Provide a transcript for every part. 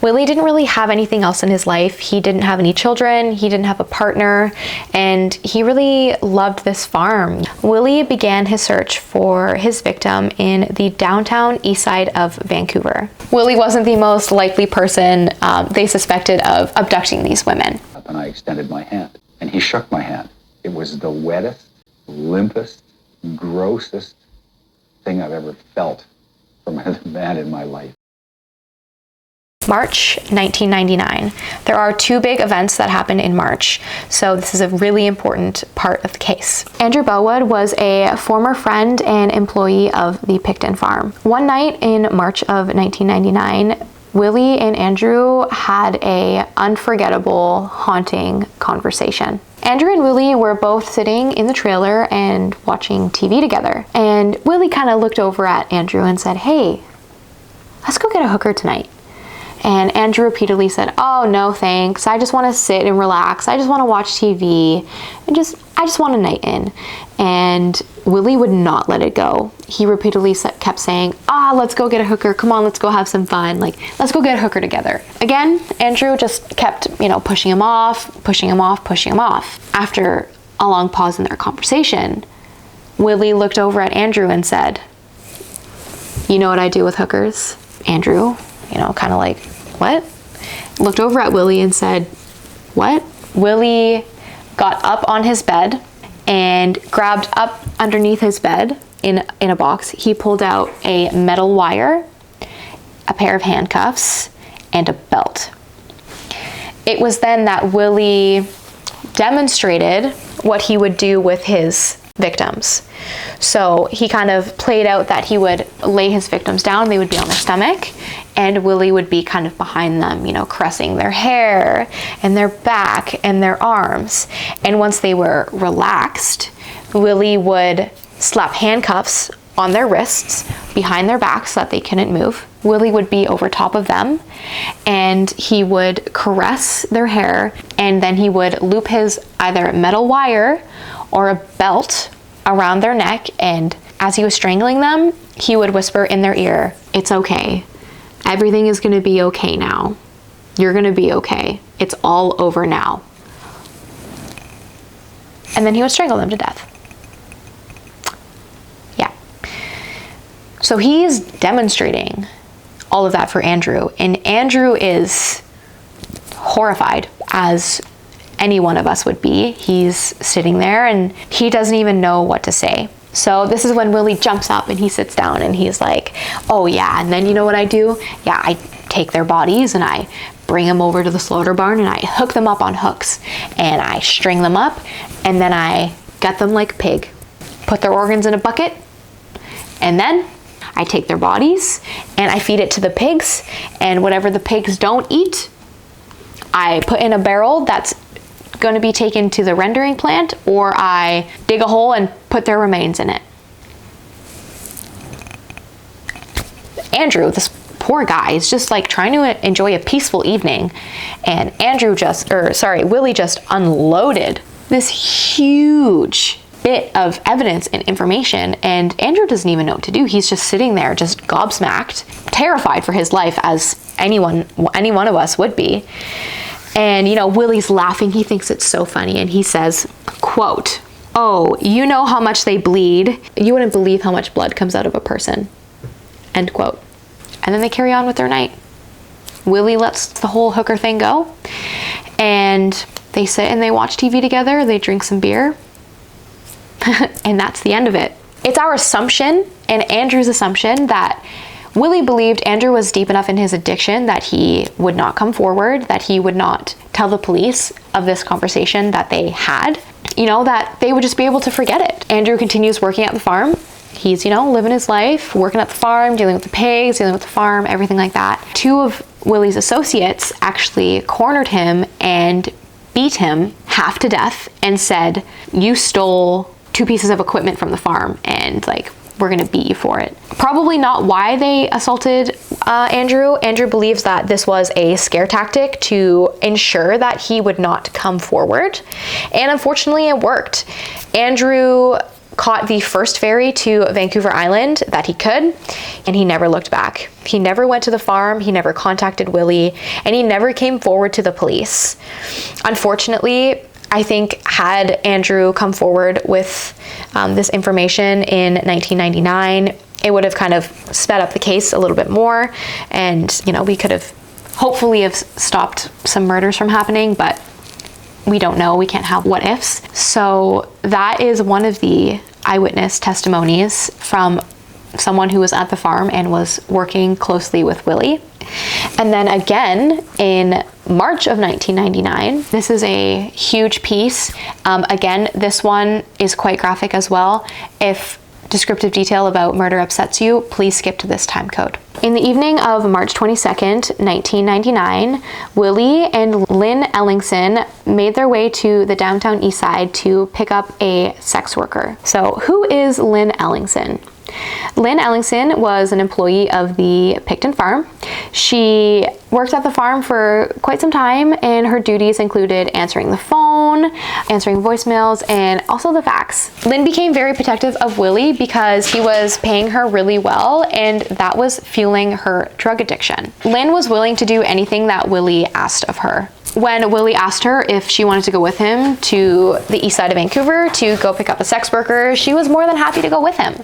Willie didn't really have anything else in his life. He didn't have any children, he didn't have a partner, and he really loved this farm. Willie began his search for his victim in the downtown east side of Vancouver. Willie wasn't the most likely person they suspected of abducting these women. And I extended my hand, and he shook my hand. It was the wettest, limpest, grossest thing I've ever felt from a man in my life. March 1999. There are two big events that happened in March, so this is a really important part of the case. Andrew Bellwood was a former friend and employee of the Pickton farm. One night in March of 1999, Willie and Andrew had a unforgettable, haunting conversation. Andrew and Willie were both sitting in the trailer and watching TV together, and Willie kind of looked over at Andrew and said, "Hey, let's go get a hooker tonight." And Andrew repeatedly said, "Oh, no thanks. I just want to sit and relax. I just want to watch TV and I just want a night in." And Willie would not let it go. He repeatedly kept saying, "Let's go get a hooker. Come on, let's go have some fun. Like, let's go get a hooker together." Again, Andrew just kept, pushing him off, pushing him off, pushing him off. After a long pause in their conversation, Willie looked over at Andrew and said, "You know what I do with hookers?" Andrew, kind of like, "What?" Looked over at Willie and said, "What?" Willie got up on his bed and grabbed up underneath his bed in a box. He pulled out a metal wire, a pair of handcuffs, and a belt. It was then that Willie demonstrated what he would do with his victims. So he kind of played out that he would lay his victims down, they would be on their stomach, and Willie would be kind of behind them, caressing their hair and their back and their arms. And once they were relaxed, Willie would slap handcuffs on their wrists behind their backs so that they couldn't move. Willie would be over top of them and he would caress their hair, and then he would loop his either metal wire or a belt around their neck, and as he was strangling them, he would whisper in their ear, "It's okay. Everything is gonna be okay now. You're gonna be okay. It's all over now." And then he would strangle them to death. Yeah. So he's demonstrating all of that for Andrew, and Andrew is horrified, as any one of us would be. He's sitting there and he doesn't even know what to say. So this is when Willie jumps up and he sits down and he's like, "Oh yeah, and then you know what I do? Yeah, I take their bodies and I bring them over to the slaughter barn and I hook them up on hooks and I string them up and then I gut them like a pig, put their organs in a bucket, and then I take their bodies and I feed it to the pigs, and whatever the pigs don't eat, I put in a barrel that's going to be taken to the rendering plant, or I dig a hole and put their remains in it." Andrew, this poor guy, is just like trying to enjoy a peaceful evening, and Willie just unloaded this huge bit of evidence and information, and Andrew doesn't even know what to do. He's just sitting there, just gobsmacked, terrified for his life, as any one of us would be. And, Willie's laughing. He thinks it's so funny. And he says, quote, "Oh, you know how much they bleed. You wouldn't believe how much blood comes out of a person." End quote. And then they carry on with their night. Willie lets the whole hooker thing go. And they sit and they watch TV together. They drink some beer. And that's the end of it. It's our assumption, and Andrew's assumption, that Willie believed Andrew was deep enough in his addiction that he would not come forward, that he would not tell the police of this conversation that they had, that they would just be able to forget it. Andrew continues working at the farm. He's, living his life, working at the farm, dealing with the pigs, dealing with the farm, everything like that. Two of Willie's associates actually cornered him and beat him half to death and said, "You stole 2 pieces of equipment from the farm, and we're gonna beat you for it." Probably not why they assaulted Andrew. Andrew believes that this was a scare tactic to ensure that he would not come forward. And unfortunately it worked. Andrew caught the first ferry to Vancouver Island that he could, and he never looked back. He never went to the farm, he never contacted Willie, and he never came forward to the police. Unfortunately, I think had Andrew come forward with this information in 1999, it would have kind of sped up the case a little bit more, and we could have hopefully have stopped some murders from happening, but we don't know. We can't have what ifs. So that is one of the eyewitness testimonies from someone who was at the farm and was working closely with Willie. And then again in March of 1999, this is a huge piece. Again, this one is quite graphic as well. If descriptive detail about murder upsets you, please skip to this time code. In the evening of March 22nd, 1999, Willie and Lynn Ellingson made their way to the downtown east side to pick up a sex worker. So who is Lynn Ellingson? Lynn Ellingson was an employee of the Pickton farm. She worked at the farm for quite some time, and her duties included answering the phone, answering voicemails, and also the fax. Lynn became very protective of Willie because he was paying her really well, and that was fueling her drug addiction. Lynn was willing to do anything that Willie asked of her. When Willie asked her if she wanted to go with him to the east side of Vancouver to go pick up a sex worker, she was more than happy to go with him.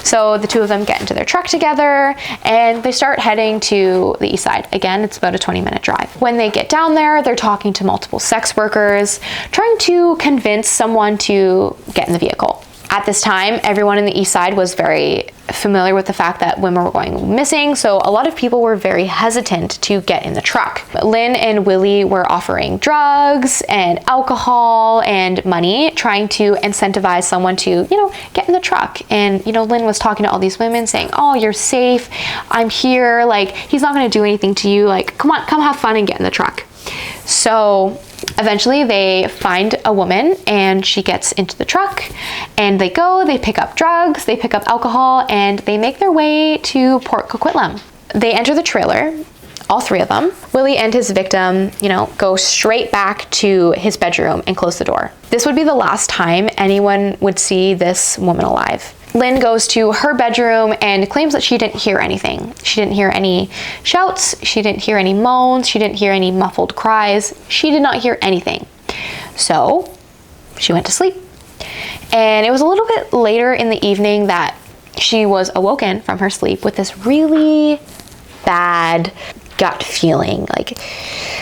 So the two of them get into their truck together and they start heading to the east side. Again, it's about a 20-minute drive. When they get down there, they're talking to multiple sex workers, trying to convince someone to get in the vehicle. At this time, everyone in the east side was very familiar with the fact that women were going missing, so a lot of people were very hesitant to get in the truck. Lynn and Willie were offering drugs and alcohol and money, trying to incentivize someone to, get in the truck. And, Lynn was talking to all these women saying, "Oh, you're safe. I'm here. Like, he's not going to do anything to you. Like, come on, come have fun and get in the truck." So eventually they find a woman and she gets into the truck, and they pick up drugs, they pick up alcohol, and they make their way to Port Coquitlam. They enter the trailer, all three of them. Willie and his victim, go straight back to his bedroom and close the door. This would be the last time anyone would see this woman alive. Lynn goes to her bedroom and claims that she didn't hear anything. She didn't hear any shouts, she didn't hear any moans, she didn't hear any muffled cries. She did not hear anything. So she went to sleep. And it was a little bit later in the evening that she was awoken from her sleep with this really bad gut feeling. Like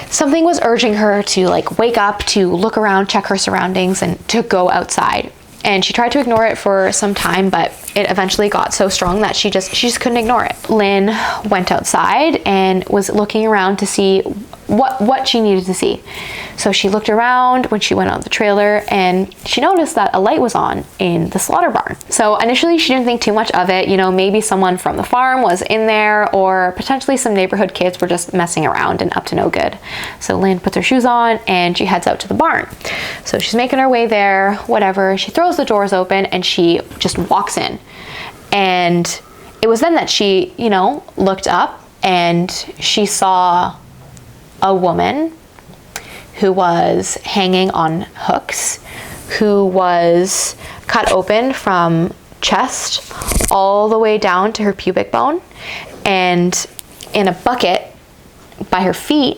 something was urging her to wake up, to look around, check her surroundings, and to go outside. And she tried to ignore it for some time, but it eventually got so strong that she just couldn't ignore it. Lynn went outside and was looking around to see what she needed to see. So she looked around when she went out the trailer, and she noticed that a light was on in the slaughter barn. So initially she didn't think too much of it. Maybe someone from the farm was in there, or potentially some neighborhood kids were just messing around and up to no good. So Lynn puts her shoes on and she heads out to the barn. So she's making her way there, whatever. She throws the doors open and she just walks in. And it was then that she, looked up and she saw a woman who was hanging on hooks, who was cut open from chest all the way down to her pubic bone, and in a bucket by her feet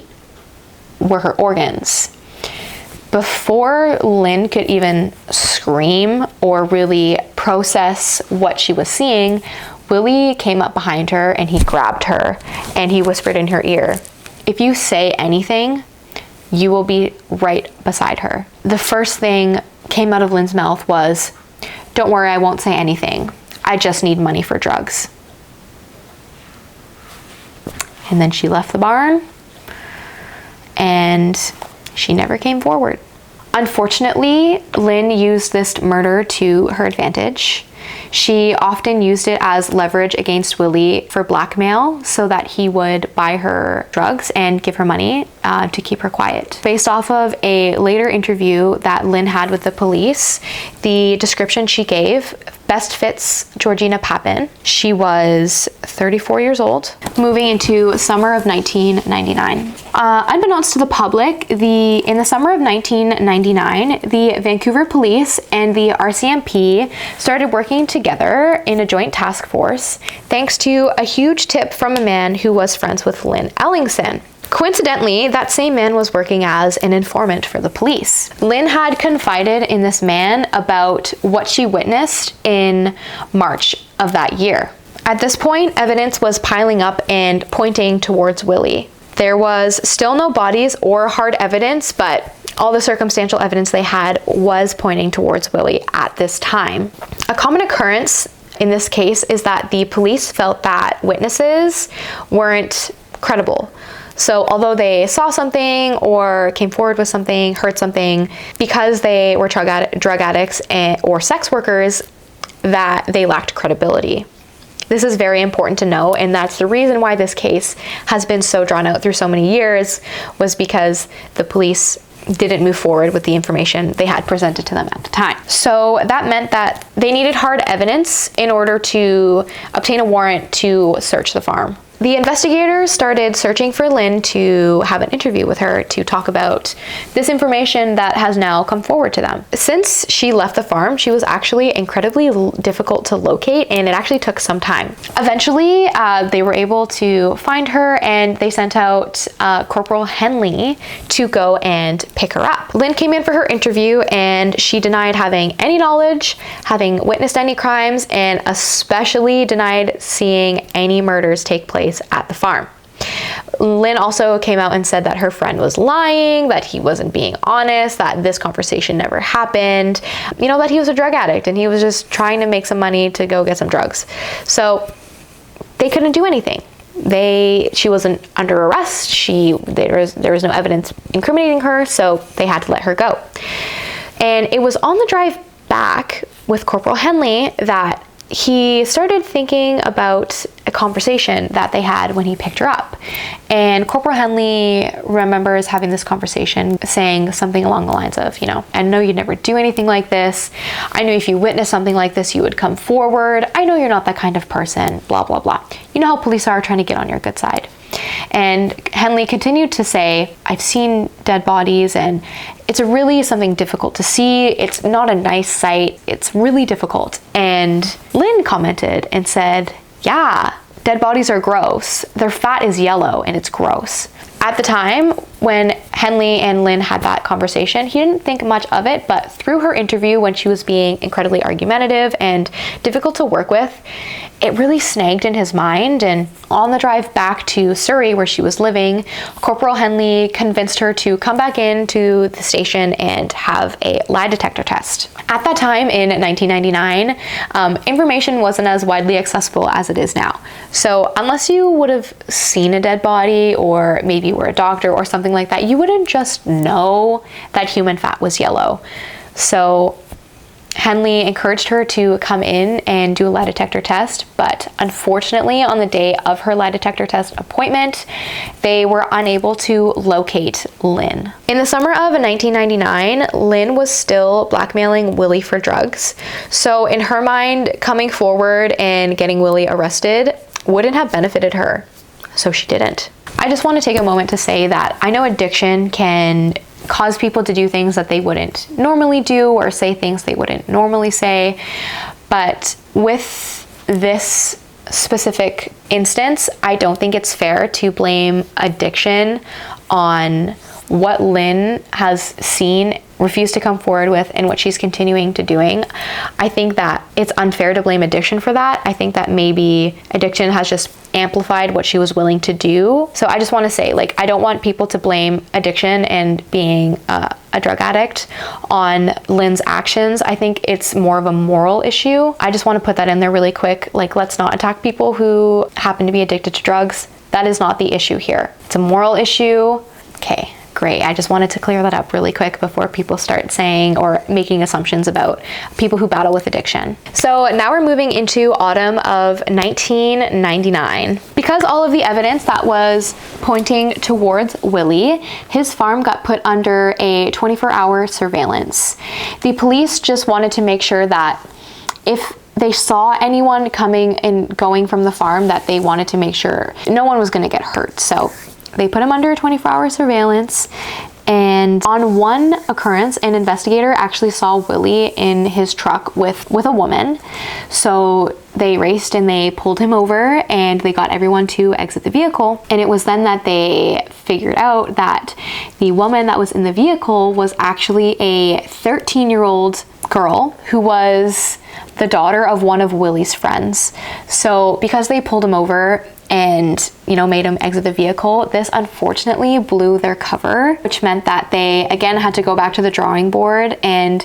were her organs. Before Lynn could even scream or really process what she was seeing, Willie came up behind her and he grabbed her and he whispered in her ear, "If you say anything, you will be right beside her." The first thing came out of Lynn's mouth was, "Don't worry, I won't say anything. I just need money for drugs." And then she left the barn and she never came forward. Unfortunately, Lynn used this murder to her advantage. She often used it as leverage against Willie for blackmail so that he would buy her drugs and give her money to keep her quiet. Based off of a later interview that Lynn had with the police, the description she gave best fits Georgina Papin. She was 34 years old, moving into summer of 1999. Unbeknownst to the public, in the summer of 1999, the Vancouver Police and the RCMP started working together in a joint task force, thanks to a huge tip from a man who was friends with Lynn Ellingson. Coincidentally, that same man was working as an informant for the police. Lynn had confided in this man about what she witnessed in March of that year. At this point, evidence was piling up and pointing towards Willie. There was still no bodies or hard evidence, but all the circumstantial evidence they had was pointing towards Willie at this time. A common occurrence in this case is that the police felt that witnesses weren't credible. So although they saw something or came forward with something, heard something, because they were drug addicts or sex workers, that they lacked credibility. This is very important to know, and that's the reason why this case has been so drawn out through so many years, was because the police didn't move forward with the information they had presented to them at the time. So that meant that they needed hard evidence in order to obtain a warrant to search the farm. The investigators started searching for Lynn to have an interview with her to talk about this information that has now come forward to them. Since she left the farm, she was actually incredibly difficult to locate, and it actually took some time. Eventually, they were able to find her, and they sent out Corporal Henley to go and pick her up. Lynn came in for her interview, and she denied having any knowledge, having witnessed any crimes, and especially denied seeing any murders take place at the farm. Lynn also came out and said that her friend was lying, that he wasn't being honest, that this conversation never happened, that he was a drug addict and he was just trying to make some money to go get some drugs. So they couldn't do anything. She wasn't under arrest. There was no evidence incriminating her, so they had to let her go. And it was on the drive back with Corporal Henley that he started thinking about a conversation that they had when he picked her up. And Corporal Henley remembers having this conversation, saying something along the lines of, I know you'd never do anything like this. I know if you witnessed something like this, you would come forward. I know you're not that kind of person, blah, blah, blah. You know how police are trying to get on your good side. And Henley continued to say, I've seen dead bodies and it's really something difficult to see. It's not a nice sight. It's really difficult. And Lynn commented and said, yeah, dead bodies are gross. Their fat is yellow and it's gross. At the time, when Henley and Lynn had that conversation, he didn't think much of it, but through her interview, when she was being incredibly argumentative and difficult to work with, it really snagged in his mind. And on the drive back to Surrey, where she was living, Corporal Henley convinced her to come back into the station and have a lie detector test. At that time in 1999, information wasn't as widely accessible as it is now. So unless you would have seen a dead body, or maybe you were a doctor or something like that, you wouldn't just know that human fat was yellow. So Henley encouraged her to come in and do a lie detector test, but unfortunately on the day of her lie detector test appointment, they were unable to locate Lynn. In the summer of 1999, Lynn was still blackmailing Willie for drugs. So in her mind, coming forward and getting Willie arrested wouldn't have benefited her. So she didn't. I just want to take a moment to say that I know addiction can cause people to do things that they wouldn't normally do, or say things they wouldn't normally say. But with this specific instance, I don't think it's fair to blame addiction on what Lynn has seen, refused to come forward with, and what she's continuing to doing. I think that it's unfair to blame addiction for that. I think that maybe addiction has just amplified what she was willing to do. So I just want to say, I don't want people to blame addiction and being a drug addict on Lynn's actions. I think it's more of a moral issue. I just want to put that in there really quick. Let's not attack people who happen to be addicted to drugs. That is not the issue here. It's a moral issue. Okay. Great. I just wanted to clear that up really quick before people start saying or making assumptions about people who battle with addiction. So now we're moving into autumn of 1999. Because all of the evidence that was pointing towards Willie, his farm got put under a 24-hour surveillance. The police just wanted to make sure that if they saw anyone coming and going from the farm that they wanted to make sure no one was going to get hurt. So they put him under 24-hour surveillance. And on one occurrence, an investigator actually saw Willie in his truck with a woman. So they raced and they pulled him over and they got everyone to exit the vehicle. And it was then that they figured out that the woman that was in the vehicle was actually a 13-year-old girl who was the daughter of one of Willie's friends. So because they pulled him over and, you know, made him exit the vehicle, this unfortunately blew their cover, which meant that they again had to go back to the drawing board and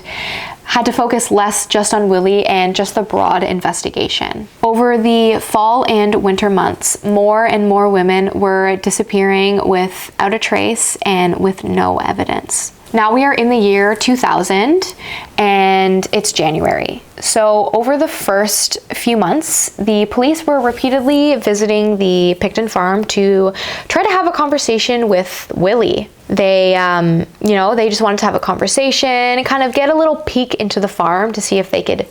had to focus less just on Willie and just the broad investigation. Over the fall and winter months, more and more women were disappearing without a trace and with no evidence. Now we are in the year 2000 and it's January. So over the first few months, the police were repeatedly visiting the Pickton farm to try to have a conversation with Willie. They, they just wanted to have a conversation and kind of get a little peek into the farm to see if they could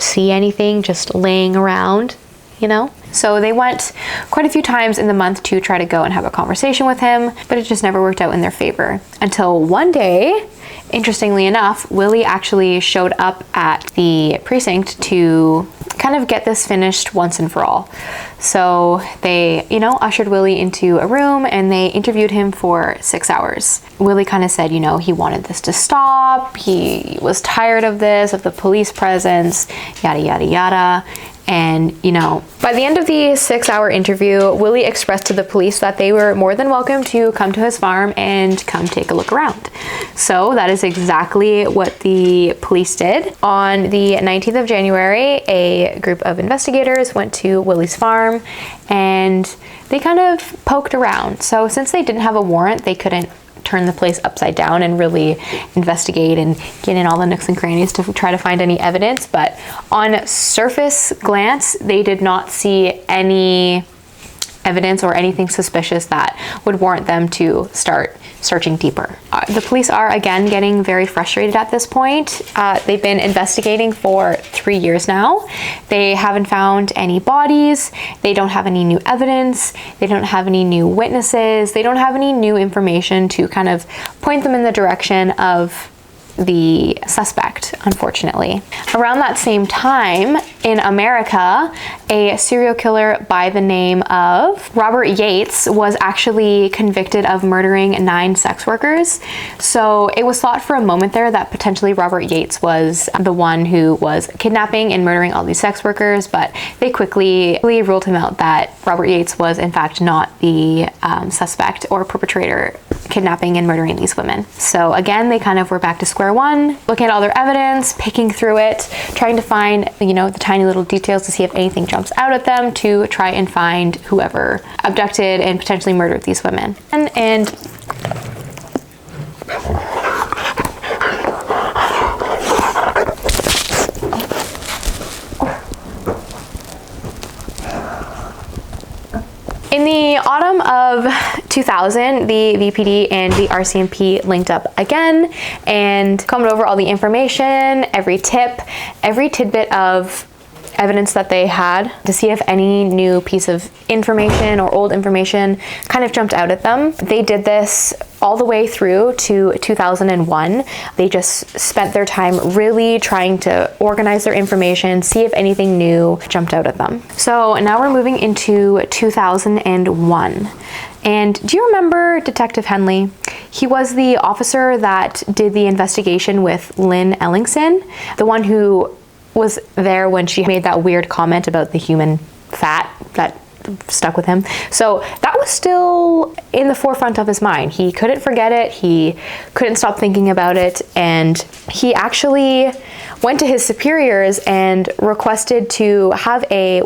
see anything just laying around, you know? So they went quite a few times in the month to try to go and have a conversation with him, but it just never worked out in their favor. Until one day, interestingly enough, Willie actually showed up at the precinct to kind of get this finished once and for all. So they, ushered Willie into a room and they interviewed him for 6 hours. Willie kind of said, he wanted this to stop. He was tired of this, of the police presence, yada, yada, yada. And, by the end of the 6-hour interview, Willie expressed to the police that they were more than welcome to come to his farm and come take a look around. So that is exactly what the police did. On the 19th of January, a group of investigators went to Willie's farm and they kind of poked around. So since they didn't have a warrant, they couldn't turn the place upside down and really investigate and get in all the nooks and crannies to try to find any evidence. But on surface glance, they did not see any evidence or anything suspicious that would warrant them to start searching deeper. The police are again getting very frustrated at this point. They've been investigating for 3 years now. They haven't found any bodies. They don't have any new evidence. They don't have any new witnesses. They don't have any new information to kind of point them in the direction of the suspect, unfortunately. Around that same time in America, a serial killer by the name of Robert Yates was actually convicted of murdering 9 sex workers. So it was thought for a moment there that potentially Robert Yates was the one who was kidnapping and murdering all these sex workers, but they quickly ruled him out that Robert Yates was in fact not the suspect or perpetrator kidnapping and murdering these women. So again, they kind of were back to square one, looking at all their evidence, picking through it, trying to find, the tiny little details to see if anything jumps out at them to try and find whoever abducted and potentially murdered these women. And in the autumn of 2000, the VPD and the RCMP linked up again and combed over all the information, every tip, every tidbit of evidence that they had to see if any new piece of information or old information kind of jumped out at them. They did this all the way through to 2001. They just spent their time really trying to organize their information, see if anything new jumped out at them. So now we're moving into 2001. And do you remember Detective Henley? He was the officer that did the investigation with Lynn Ellingson, the one who was there when she made that weird comment about the human fat that stuck with him. So that was still in the forefront of his mind. He couldn't forget it. He couldn't stop thinking about it. And he actually went to his superiors and requested to have a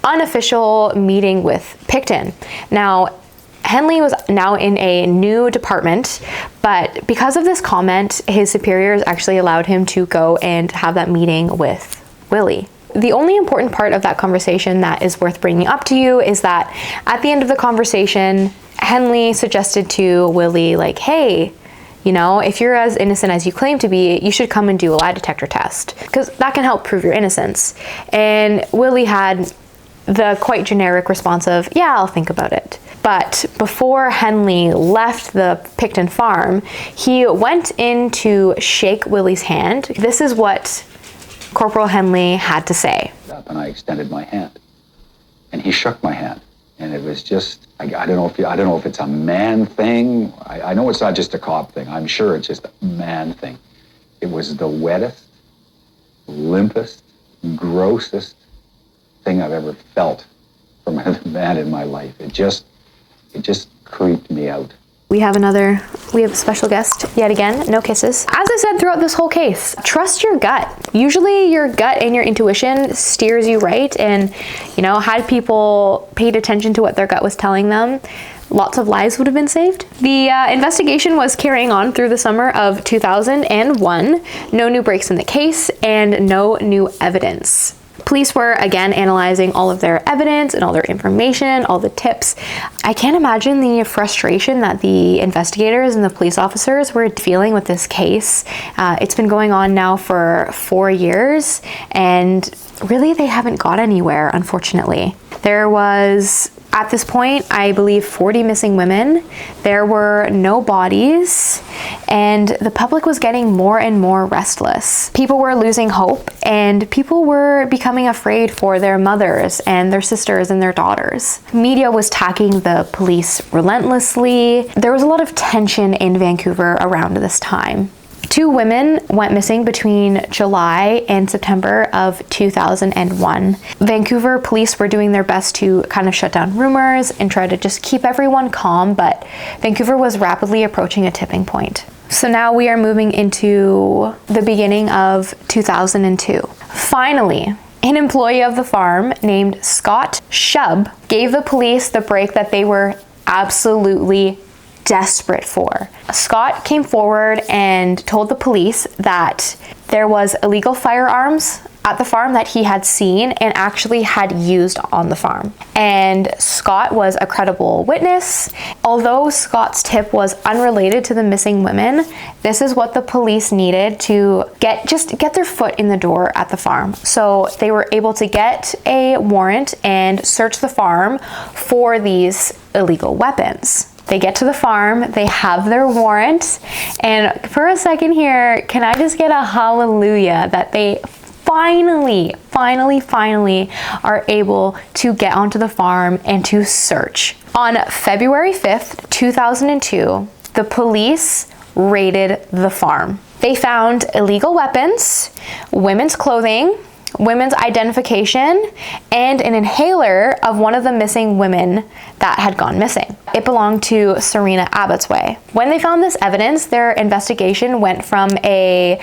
unofficial meeting with Pickton. Now, Henley was now in a new department, but because of this comment, his superiors actually allowed him to go and have that meeting with Willie. The only important part of that conversation that is worth bringing up to you is that at the end of the conversation, Henley suggested to Willie, like, hey, You know, if you're as innocent as you claim to be, you should come and do a lie detector test, because that can help prove your innocence. And Willie had the quite generic response of, yeah, I'll think about it. But before Henley left the Pickton farm, he went in to shake Willie's hand. This is what Corporal Henley had to say. And I extended my hand, and he shook my hand. And it was just, I don't know if it's a man thing. I know it's not just a cop thing. I'm sure it's just a man thing. It was the wettest, limpest, grossest thing I've ever felt from a man in my life. It just creeped me out. We have a special guest yet again, no kisses. As I said throughout this whole case, trust your gut. Usually your gut and your intuition steers you right, and you know, had people paid attention to what their gut was telling them, lots of lives would have been saved. The investigation was carrying on through the summer of 2001. No new breaks in the case and no new evidence. Police were again analyzing all of their evidence and all their information, all the tips. I can't imagine the frustration that the investigators and the police officers were feeling with this case. It's been going on now for 4 years, and really they haven't got anywhere, unfortunately. There was, at this point, I believe 40 missing women. There were no bodies, and the public was getting more and more restless. People were losing hope, and people were becoming afraid for their mothers and their sisters and their daughters. Media was attacking the police relentlessly. There was a lot of tension in Vancouver around this time. 2 women went missing between July and September of 2001. Vancouver police were doing their best to kind of shut down rumors and try to just keep everyone calm, but Vancouver was rapidly approaching a tipping point. So now we are moving into the beginning of 2002. Finally, an employee of the farm named Scott Shub gave the police the break that they were absolutely desperate for. Scott came forward and told the police that there was illegal firearms at the farm that he had seen and actually had used on the farm. And Scott was a credible witness. Although Scott's tip was unrelated to the missing women, this is what the police needed to get their foot in the door at the farm. So they were able to get a warrant and search the farm for these illegal weapons. They get to the farm, they have their warrant, and for a second here, can I just get a hallelujah that they finally are able to get onto the farm and to search. On February 5th, 2002, the police raided the farm. They found illegal weapons, women's clothing, women's identification, and an inhaler of one of the missing women that had gone missing. It belonged to Serena Abbotsway. When they found this evidence, their investigation went from a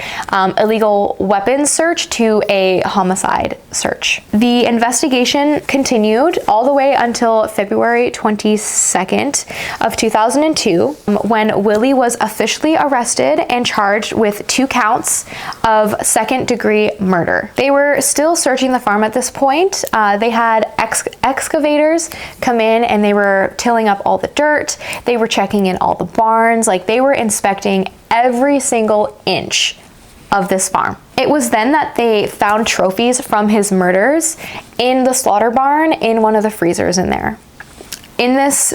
illegal weapons search to a homicide search. The investigation continued all the way until February 22nd of 2002, when Willie was officially arrested and charged with 2 counts of second-degree murder. They were still searching the farm at this point. They had excavators come in and they were tilling up all the dirt. They were checking in all the barns. Like, they were inspecting every single inch of this farm. It was then that they found trophies from his murders in the slaughter barn in one of the freezers in there. In this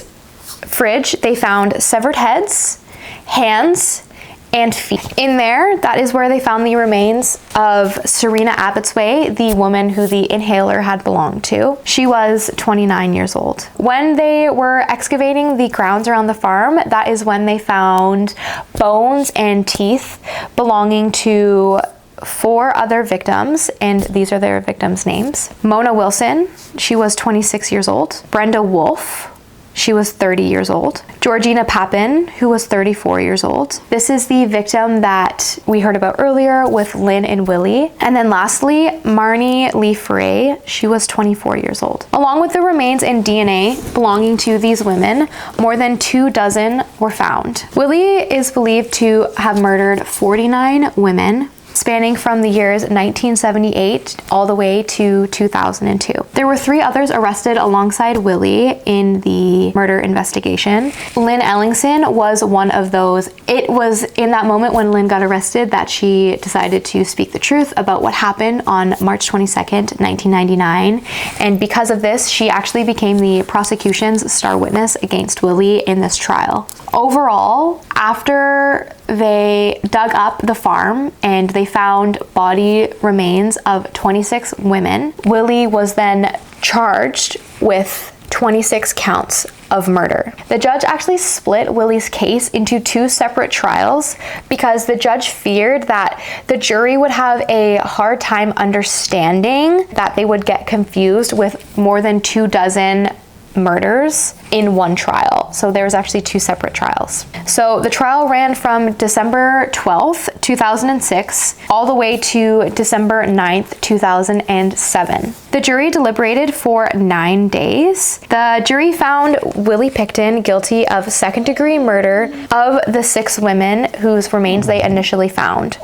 fridge, they found severed heads, hands, and feet. In there, that is where they found the remains of Serena Abbotsway, the woman who the inhaler had belonged to. She was 29 years old. When they were excavating the grounds around the farm, that is when they found bones and teeth belonging to 4 other victims, and these are their victims' names. Mona Wilson, she was 26 years old. Brenda Wolfe, she was 30 years old. Georgina Papin, who was 34 years old. This is the victim that we heard about earlier with Lynn and Willie. And then lastly, Marnie Lee Frey, she was 24 years old. Along with the remains and DNA belonging to these women, more than 24 were found. Willie is believed to have murdered 49 women spanning from the years 1978 all the way to 2002. There were 3 others arrested alongside Willie in the murder investigation. Lynn Ellingson was one of those. It was in that moment when Lynn got arrested that she decided to speak the truth about what happened on March 22nd, 1999. And because of this, she actually became the prosecution's star witness against Willie in this trial. Overall, after they dug up the farm and they found body remains of 26 women, Willie was then charged with 26 counts of murder. The judge actually split Willie's case into 2 separate trials because the judge feared that the jury would have a hard time understanding, that they would get confused with more than 24 murders in one trial. So there was actually 2 separate trials. So the trial ran from December 12th, 2006, all the way to December 9th, 2007. The jury deliberated for 9 days. The jury found Willie Pickton guilty of 2nd-degree murder of the 6 women whose remains they initially found.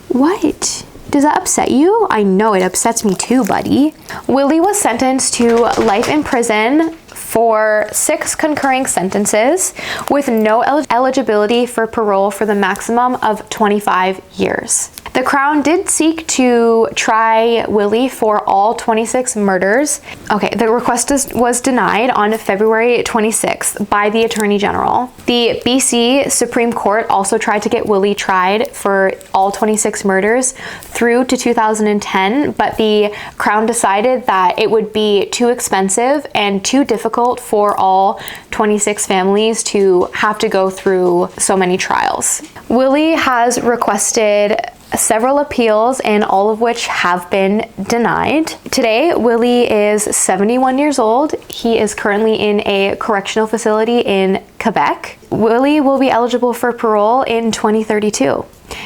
What? Does that upset you? I know it upsets me too, buddy. Willie was sentenced to life in prison for 6 concurring sentences with no eligibility for parole for the maximum of 25 years. The Crown did seek to try Willie for all 26 murders. Okay, the request was denied on February 26th by the Attorney General. The BC Supreme Court also tried to get Willie tried for all 26 murders through to 2010, but the Crown decided that it would be too expensive and too difficult for all 26 families to have to go through so many trials. Willie has requested several appeals, and all of which have been denied. Today, Willie is 71 years old. He is currently in a correctional facility in Quebec. Willie will be eligible for parole in 2032,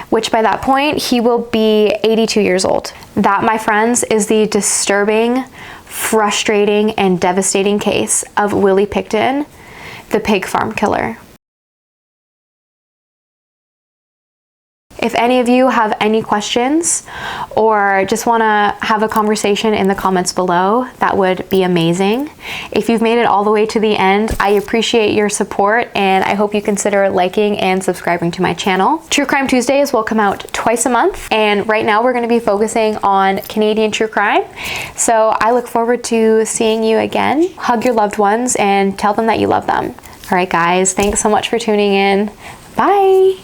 which by that point, he will be 82 years old. That, my friends, is the disturbing, frustrating, and devastating case of Willie Pickton, the pig farm killer. If any of you have any questions or just want to have a conversation in the comments below, that would be amazing. If you've made it all the way to the end, I appreciate your support and I hope you consider liking and subscribing to my channel. True Crime Tuesdays will come out twice a month, and right now we're going to be focusing on Canadian true crime. So I look forward to seeing you again. Hug your loved ones and tell them that you love them. All right, guys, thanks so much for tuning in. Bye.